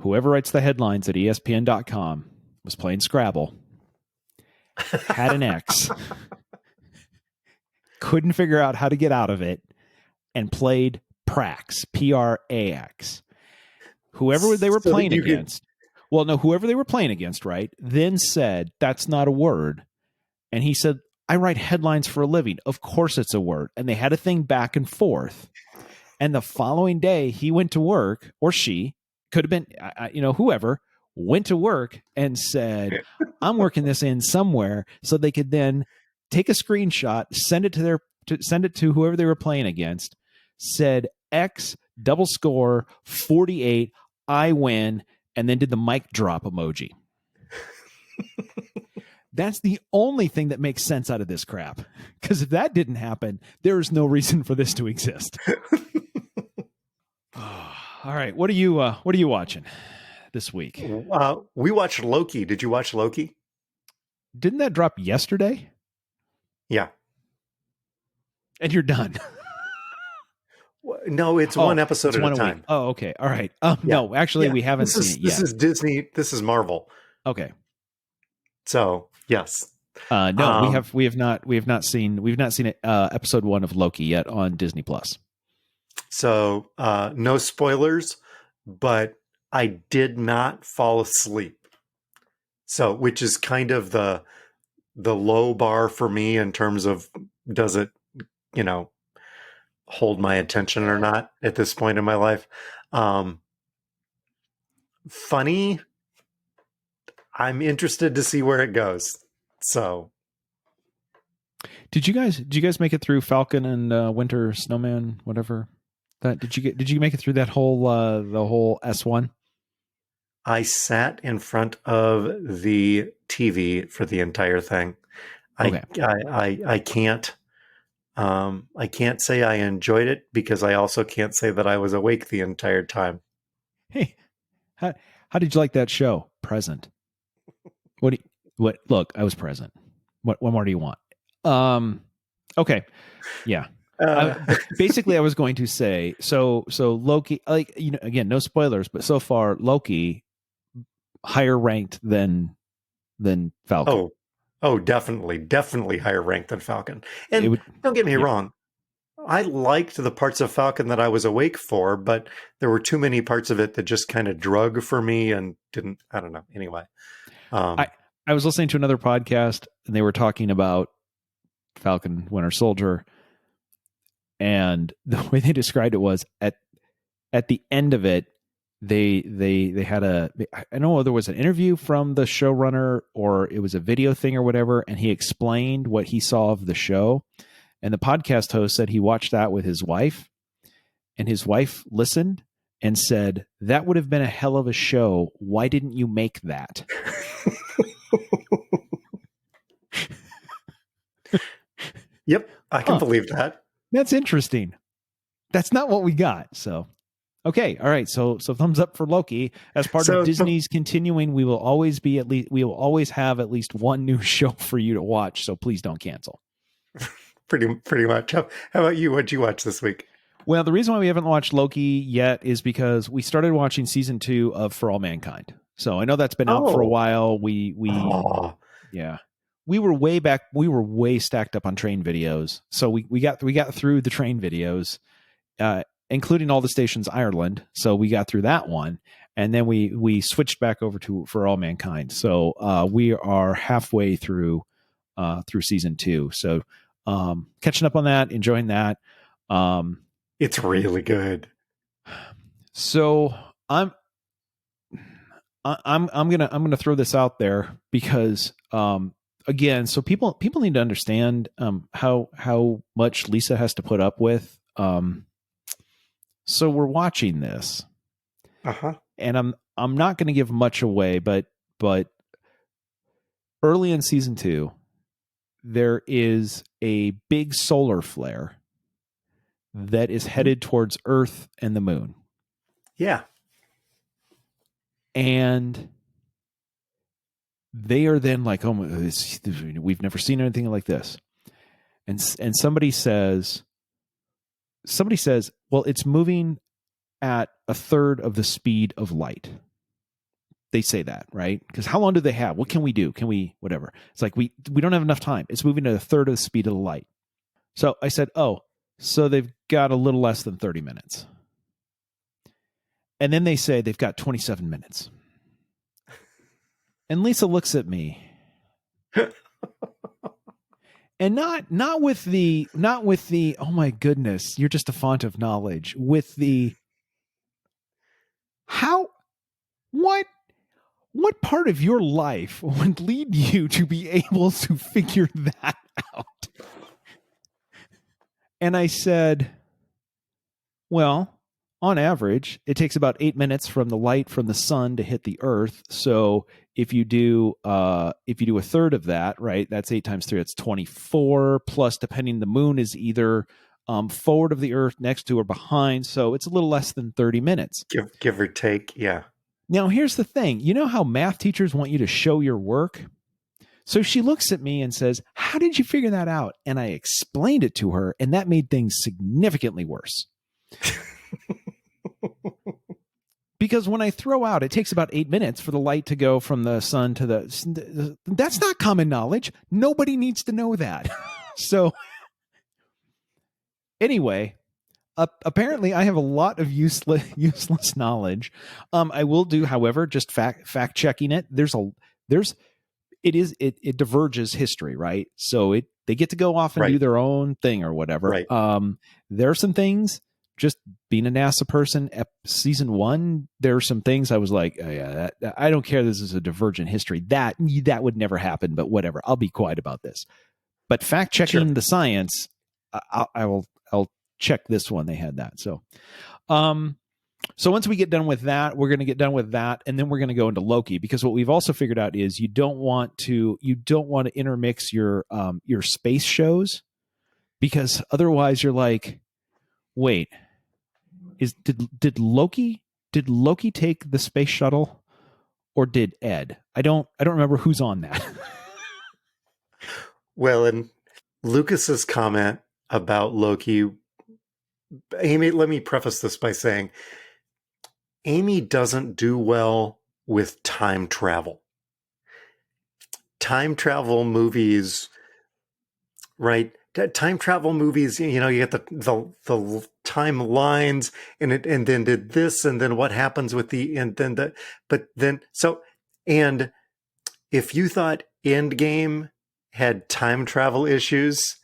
whoever writes the headlines at ESPN.com was playing Scrabble, had an X, couldn't figure out how to get out of it, and played Prax, Prax. Whoever they were playing against, whoever they were playing against, right, then said, that's not a word. And he said, I write headlines for a living. Of course it's a word. And they had a thing back and forth. And the following day, he went to work, or she, could have been, whoever, went to work and said, I'm working this in somewhere, so they could then take a screenshot, send it to whoever they were playing against, said X double score 48, I win, and then did the mic drop emoji. That's the only thing that makes sense out of this crap. Because if that didn't happen, there is no reason for this to exist. All right, what are you watching this week? We watched Loki. Did you watch Loki? Didn't that drop yesterday? Yeah. And you're done. No, it's one episode at a time. Oh, okay. All right. No, actually, we haven't seen it yet. This is Disney. This is Marvel. Okay. So yes. No, we have not seen episode 1 of Loki yet on Disney Plus. So no spoilers, but I did not fall asleep. So, which is kind of the low bar for me in terms of, does it, hold my attention or not at this point in my life. Funny. I'm interested to see where it goes. So, did you guys make it through Falcon and Winter Snowman, whatever? Did you make it through that whole the whole S1? I sat in front of the TV for the entire thing. Okay. I can't say I enjoyed it, because I also can't say that I was awake the entire time. Hey, how did you like that show? Present. Look, I was present. What more do you want? Okay. Yeah. Basically, I was going to say, so Loki, again, no spoilers, but so far Loki higher ranked than Falcon. Oh, definitely higher ranked than Falcon. And don't get me wrong, I liked the parts of Falcon that I was awake for, but there were too many parts of it that just kind of drug for me and didn't. I don't know. Anyway, I was listening to another podcast, and they were talking about Falcon Winter Soldier, and the way they described it was at the end of it, they had I know there was an interview from the showrunner, or it was a video thing or whatever, and he explained what he saw of the show, and the podcast host said he watched that with his wife, and his wife listened and said, that would have been a hell of a show. Why didn't you make that? Yep, I can believe that. That's interesting. That's not what we got. So, okay, all right. So thumbs up for Loki. As part of Disney's continuing, we will always have at least one new show for you to watch. So please don't cancel. Pretty much. How about you? What'd you watch this week? Well, the reason why we haven't watched Loki yet is because we started watching season 2 of For All Mankind. So I know that's been out for a while. Yeah. We were way back. We were way stacked up on train videos. So we got through the train videos, including All the Stations Ireland. So we got through that one, and then we switched back over to For All Mankind. So we are halfway through season 2. So catching up on that, enjoying that. It's really good. So I'm gonna throw this out there because again, so people need to understand how much Lisa has to put up with. So we're watching this, and I'm not going to give much away, but early in season 2, there is a big solar flare that is headed towards Earth and the moon. Yeah. And they are then like, oh, we've never seen anything like this. And somebody says, well, it's moving at a third of the speed of light. They say that, right? Because how long do they have? What can we do? Can we, whatever? It's like, we don't have enough time. It's moving at a third of the speed of the light. So I said, oh, so they've got a little less than 30 minutes. And then they say they've got 27 minutes. And Lisa looks at me. And not with the oh my goodness, you're just a font of knowledge, with the what part of your life would lead you to be able to figure that out? And I said, well, on average, it takes about 8 minutes from the light from the sun to hit the earth. So if you do a third of that, right, that's 8 times 3, that's 24, plus depending, the moon is either forward of the earth, next to, or behind. So it's a little less than 30 minutes. Give or take, yeah. Now, here's the thing. You know how math teachers want you to show your work? So she looks at me and says, how did you figure that out? And I explained it to her, and that made things significantly worse. Because when I throw out, it takes about 8 minutes for the light to go from the sun to that's not common knowledge. Nobody needs to know that. So anyway, apparently I have a lot of useless knowledge. I will do, however, just fact checking it. It diverges history, right? So they get to go off and do their own thing or whatever. Right. There are some things, just being a NASA person, season 1, there are some things I was like, oh, yeah, I don't care. This is a divergent history. That would never happen, but whatever. I'll be quiet about this. But fact checking the science, I'll check this one. They had that. So once we get done with that, we're going to get done with that, and then we're going to go into Loki, because what we've also figured out is you don't want to intermix your space shows, because otherwise you're like, wait, did Loki take the space shuttle, or did Ed? I don't remember who's on that. Well, and Lucas's comment about Loki, Amy, let me preface this by saying Amy doesn't do well with time travel. Time travel movies, right? Time travel movies, you get the timelines, and then did this, and then what happens with and if you thought Endgame had time travel issues,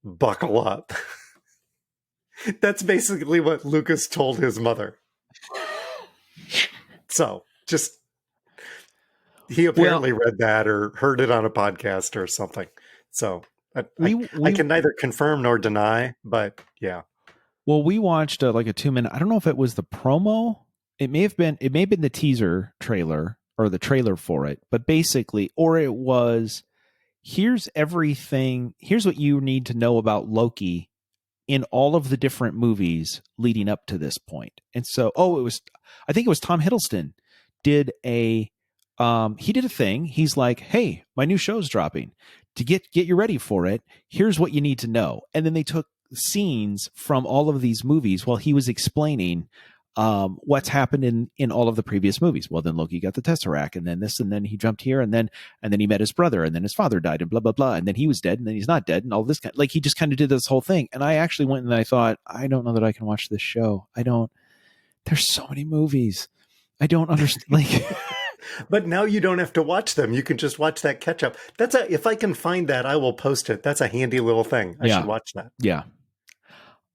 buckle up. That's basically what Lucas told his mother. So he apparently read that or heard it on a podcast or something. So I can neither confirm nor deny, but yeah. Well, we watched like a 2-minute, I don't know if it was the promo. It may have been the teaser trailer or the trailer for it, but basically, or it was, here's everything. Here's what you need to know about Loki in all of the different movies leading up to this point. And so, I think it was Tom Hiddleston did he did a thing. He's like, hey, my new show's dropping. To get you ready for it, here's what you need to know. And then they took scenes from all of these movies while he was explaining what's happened in all of the previous movies. Well, then Loki got the Tesseract, and then this, and then he jumped here, and then he met his brother, and then his father died, and blah, blah, blah. And then he was dead, and then he's not dead, and all this kind, like, he just kind of did this whole thing. And I actually went and I thought, I don't know that I can watch this show. There's so many movies. I don't understand. Like, but now you don't have to watch them. You can just watch that catch up. If I can find that, I will post it. That's a handy little thing. I should watch that. Yeah.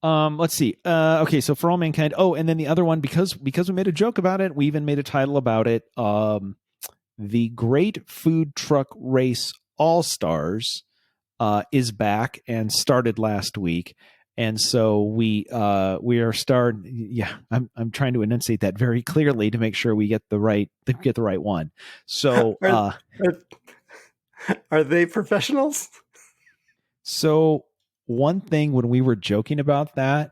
Let's see. Okay. So For All Mankind. Oh, and then the other one, because we made a joke about it, we even made a title about it. The Great Food Truck Race All Stars is back and started last week. And so we are starting. Yeah, I'm trying to enunciate that very clearly to make sure we get the right one. So are they professionals? So one thing when we were joking about that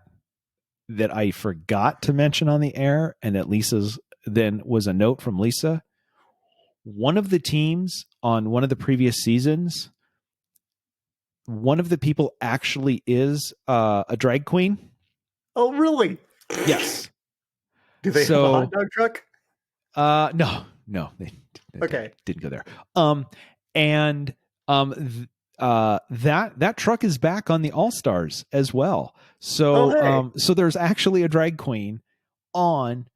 I forgot to mention on the air, and that Lisa's then was a note from Lisa. One of the teams on one of the previous seasons, one of the people actually is a drag queen. Oh, really? Yes. Do they have a hot dog truck? No, they didn't go there. That truck is back on the All Stars as well. So, so there's actually a drag queen on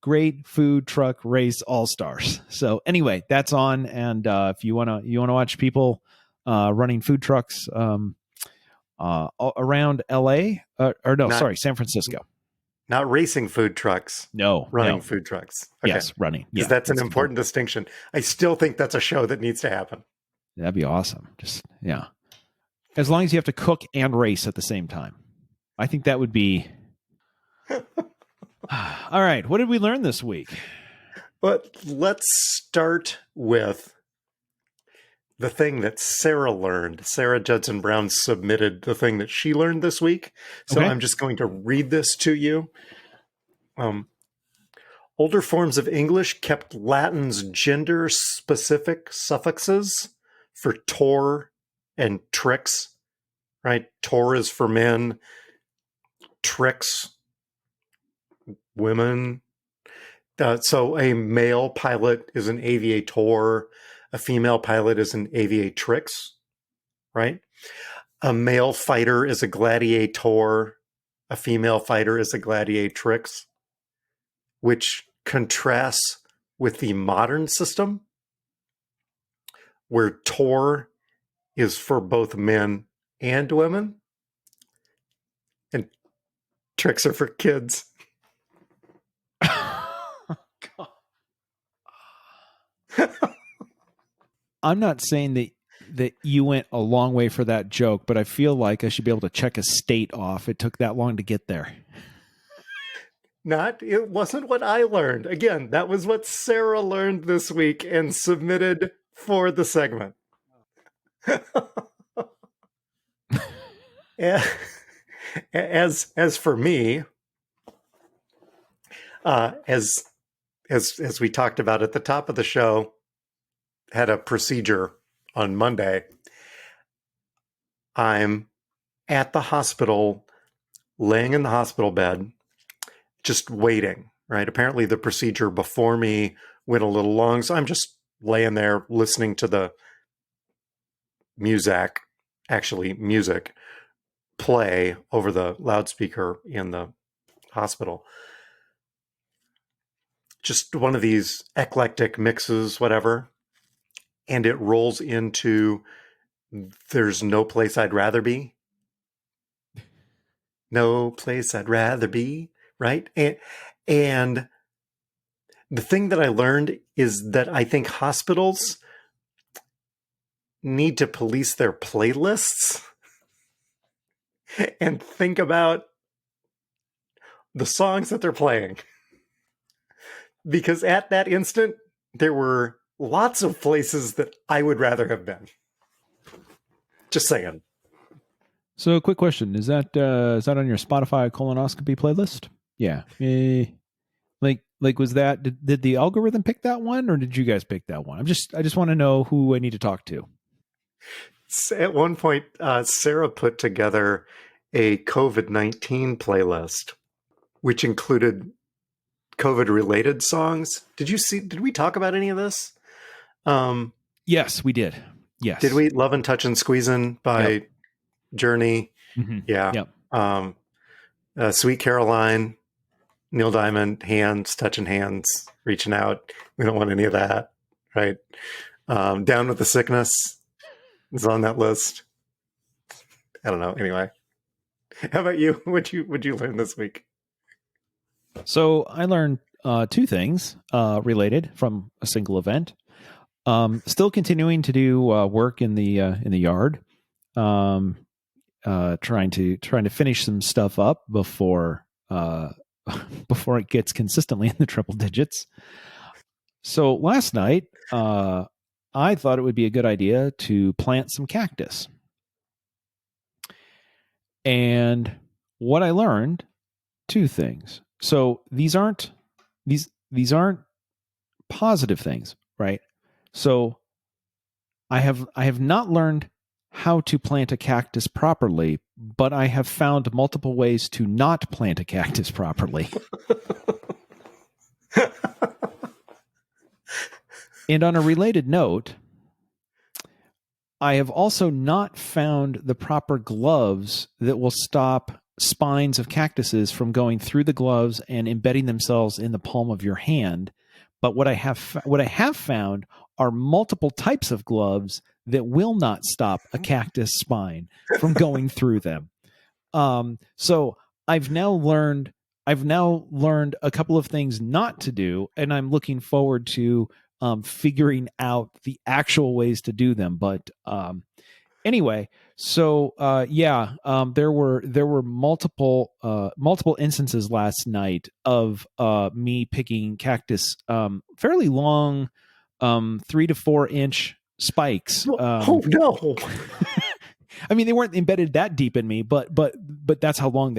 Great Food Truck Race All Stars. So anyway, that's on. And if you wanna watch people running food trucks around LA, San Francisco. Not racing food trucks. No, running food trucks. Okay. Yes, running. Because that's an important distinction. I still think that's a show that needs to happen. That'd be awesome. Just as long as you have to cook and race at the same time. I think that would be. All right. What did we learn this week? But let's start with the thing that Sara learned. Sara Judson Brown submitted the thing that she learned this week. So I'm just going to read this to you. Older forms of English kept Latin's gender-specific suffixes for tor and trix, right? Tor is for men, trix, women. So a male pilot is an aviator. A female pilot is an aviatrix, right? A male fighter is a gladiator. A female fighter is a gladiatrix, which contrasts with the modern system where tor is for both men and women and tricks are for kids. I'm not saying that you went a long way for that joke, but I feel like I should be able to check a state off. It took that long to get there. It wasn't what I learned. Again, that was what Sara learned this week and submitted for the segment. As for me, as we talked about at the top of the show, had a procedure on Monday. I'm at the hospital, laying in the hospital bed, just waiting, right? Apparently the procedure before me went a little long, so I'm just laying there listening to the music play over the loudspeaker in the hospital. Just one of these eclectic mixes, whatever. And it rolls into There's No Place I'd Rather Be. No place I'd rather be, right? And the thing that I learned is that I think hospitals need to police their playlists and think about the songs that they're playing. Because at that instant, there were lots of places that I would rather have been. Just saying. So, quick question: is that on your Spotify colonoscopy playlist? Yeah. Like was that? Did the algorithm pick that one, or did you guys pick that one? I just want to know who I need to talk to. At one point, Sara put together a COVID-19 playlist, which included COVID-related songs. Did we talk about any of this? Yes, we did. Yes. Did we? Love and Touch and Squeezin' by Journey. Mm-hmm. Yeah. Yep. Sweet Caroline, Neil Diamond, Hands, Touching Hands, Reaching Out. We don't want any of that, right? Down with the Sickness is on that list. I don't know. Anyway, how about you? What'd you learn this week? So I learned two things related from a single event. Still continuing to do work in the yard. Trying to finish some stuff up before before it gets consistently in the triple digits. So last night, I thought it would be a good idea to plant some cactus. And what I learned, two things. So these aren't positive things, right? So I have not learned how to plant a cactus properly, but I have found multiple ways to not plant a cactus properly. And on a related note, I have also not found the proper gloves that will stop spines of cactuses from going through the gloves and embedding themselves in the palm of your hand. But what I have found are multiple types of gloves that will not stop a cactus spine from going through them. So I've now learned a couple of things not to do, and I'm looking forward to figuring out the actual ways to do them. But anyway, so there were multiple instances last night of me picking cactus, fairly long, 3 to 4 inch spikes. Oh no! I mean, they weren't embedded that deep in me, but that's how long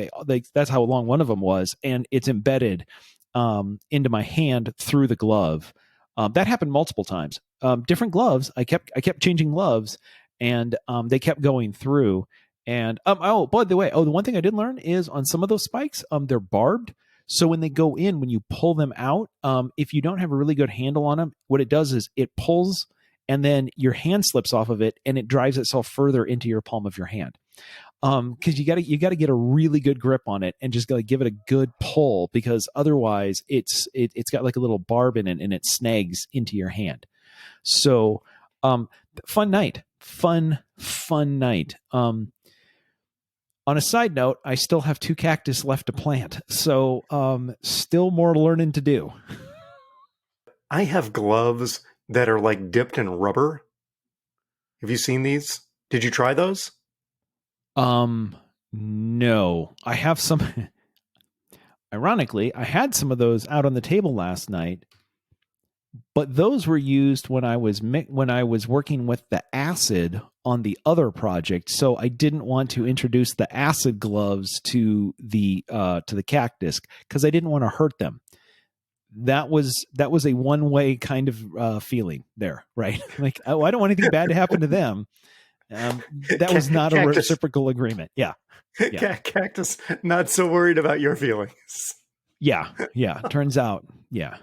that's how long one of them was, and it's embedded into my hand through the glove. That happened multiple times. Different gloves. I kept changing gloves, and they kept going through. And oh, by the way, the one thing I did learn is on some of those spikes, they're barbed. So when they go in, when you pull them out, if you don't have a really good handle on them, what it does is it pulls, and then your hand slips off of it, and it drives itself further into your palm of your hand. Because you got to get a really good grip on it and just got to give it a good pull, because otherwise it's got like a little barb in it and it snags into your hand. So fun night. On a side note, I still have 2 cactus left to plant, so still more learning to do. I have gloves that are like dipped in rubber. Have you seen these? Did you try those? No. I have some. Ironically, I had some of those out on the table last night, but those were used when I was working with the acid on the other project. So I didn't want to introduce the acid gloves to the cactus because I didn't want to hurt them. That was a one-way kind of feeling there, right? Like, oh, I don't want anything bad to happen to them. That was not a reciprocal agreement. Yeah. Cactus, not so worried about your feelings. Yeah. Turns out, yeah.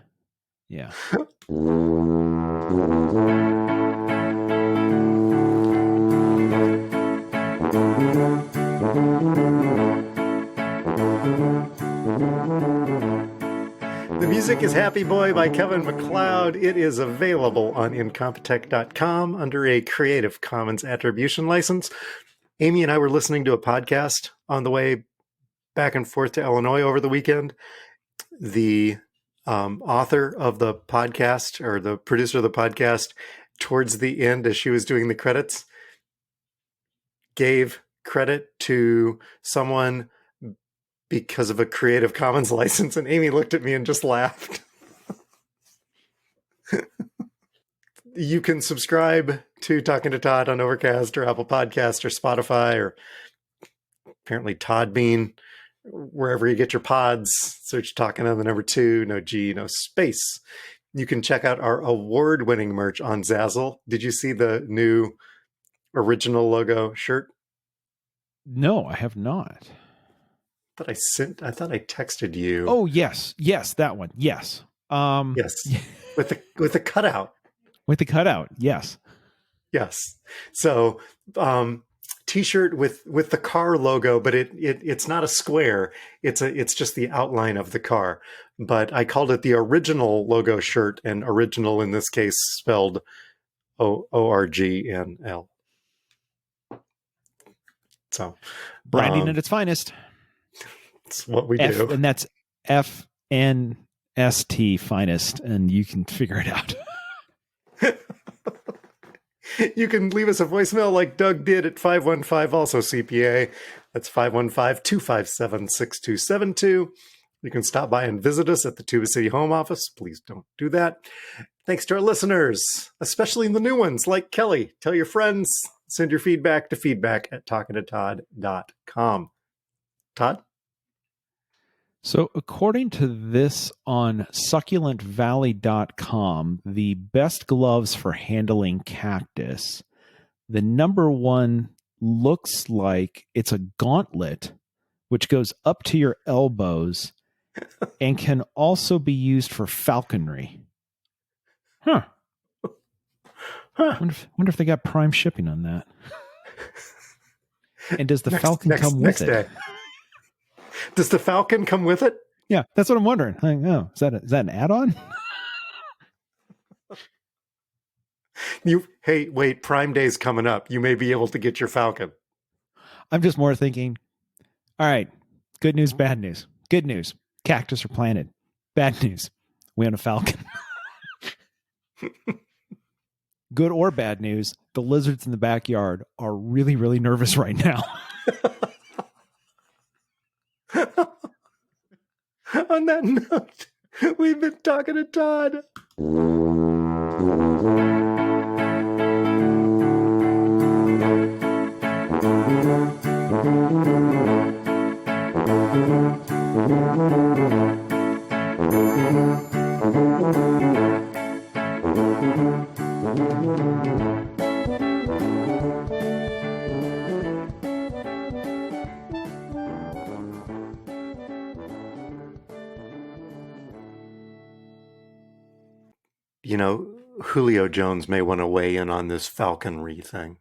The music is Happy Boy by Kevin MacLeod. It is available on incompetech.com under a Creative Commons Attribution license. Amy and I were listening to a podcast on the way back and forth to Illinois over the weekend. The author of the podcast, or the producer of the podcast, towards the end, as she was doing the credits, gave credit to someone because of a Creative Commons license, and Amy looked at me and just laughed. You can subscribe to Talking to Todd on Overcast or Apple Podcast or Spotify, or apparently Todd Bean, wherever you get your pods. Search Talking on the number 2, no G, no space. You can check out our award-winning merch on Zazzle. Did you see the new original logo shirt? No, I have not. I thought I texted you. Oh, yes, that one. Yes. Yes. With the cutout. With the cutout, yes. Yes. So, t-shirt with the car logo, but it's not a square. It's just the outline of the car. But I called it the original logo shirt, and original in this case spelled ORGNL. So, branding at its finest. It's what we do. And that's FNST finest, and you can figure it out. You can leave us a voicemail like Doug did at 515, also CPA. That's 515-257-6272. You can stop by and visit us at the Tuba City home office. Please don't do that. Thanks to our listeners, especially the new ones like Kelly. Tell your friends. Send your feedback to feedback@talkingtotodd.com. Todd? So, according to this on succulentvalley.com, the best gloves for handling cactus, the number one looks like it's a gauntlet, which goes up to your elbows and can also be used for falconry. Huh. Wonder if they got prime shipping on that. And does the falcon come with it? Does the falcon come with it? Yeah, that's what I'm wondering. Is that an add-on? Hey, wait, Prime Day's coming up. You may be able to get your falcon. I'm just more thinking, all right, good news, bad news. Good news, cactus are planted. Bad news, we own a falcon. Good or bad news, the lizards in the backyard are really, really nervous right now. On that note, we've been talking to Todd. You know, Julio Jones may want to weigh in on this falconry thing.